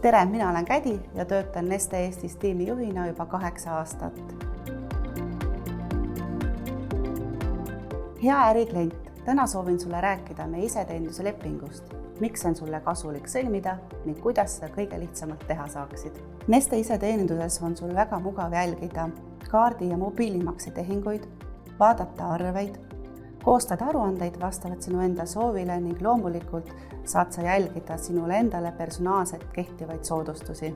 Tere, mina olen Kädi ja töötan Neste Eestis tiimijuhina juba 8 aastat. Hea äriklient, täna soovin sulle rääkida meie iseteeninduse lepingust, miks on sulle kasulik sõlmida ning kuidas seda kõige lihtsamalt teha saaksid. Neste iseteeninduses on sul väga mugav jälgida kaardi- ja mobiilimaksetehinguid, vaadata arveid, koostada aruandeid vastavalt sinu enda soovile ning loomulikult saad sa jälgida sinule endale personaalselt kehtivaid soodustusi.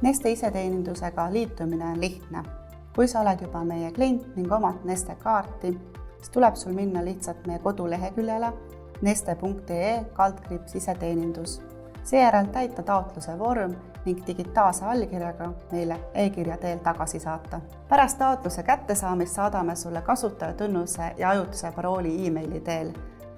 Neste iseteenindusega liitumine on lihtne. Kui sa oled juba meie klient ning omad Neste kaarti, siis tuleb sul minna lihtsalt meie koduleheküljele neste.ee/iseteenindus. Seejärel täita taotluse vorm ning digitaalse allkirjaga meile e-kirja teel tagasi saata. Pärast taotluse kättesaamist saadame sulle kasutajatunnuse ja ajutise parooli e-maili teel.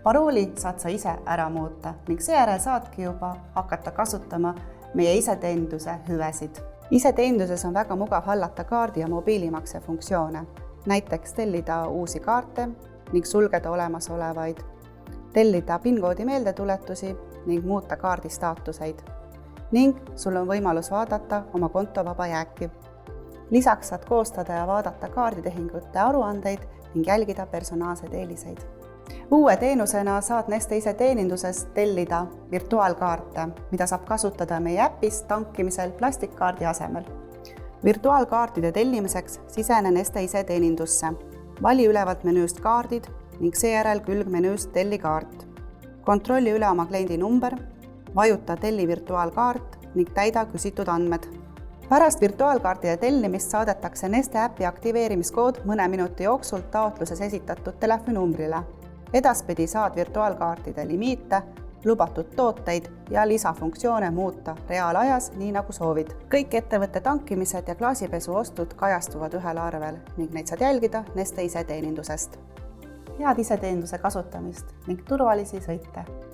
Parooli saad sa ise ära muuta ning seejärel saadki juba hakata kasutama meie iseteeninduse hüvesid. Iseteeninduses on väga mugav hallata kaardi- ja mobiilimakse funktsioone, näiteks tellida uusi kaarte ning sulgeda olemasolevaid, tellida PIN-koodi meeldetuletusi ning muuta kaardi staatuseid. Ning sul on võimalus vaadata oma konto vaba jääki. Lisaks saad koostada ja vaadata kaarditehingute aruandeid ning jälgida personaalseid eeliseid. Uue teenusena saad Neste iseteeninduses tellida virtuaalkaarte, mida saab kasutada meie äpis tankimisel plastikkaardi asemel. Virtuaalkaartide tellimiseks sisene Neste iseteenindusse. Vali ülevalt menüüst kaardid ning seejärel külgmenüüst telli kaart. Kontrolli üle oma kliendi number, vajuta telli virtuaalkaart ning täida küsitud andmed. Pärast virtuaalkaartide tellimist saadetakse Neste äpi aktiveerimiskood mõne minuti jooksul taotluses esitatud telefoninumbrile. Edaspidi saad virtuaalkaartide limiite, lubatud tooteid ja lisafunktsioone muuta reaalajas, nii nagu soovid. Kõik ettevõtte tankimised ja klaasipesu ostud kajastuvad ühel arvel ning neid saad jälgida Neste iseteenindusest. Head iseteeninduse kasutamist ning turvalisi sõite!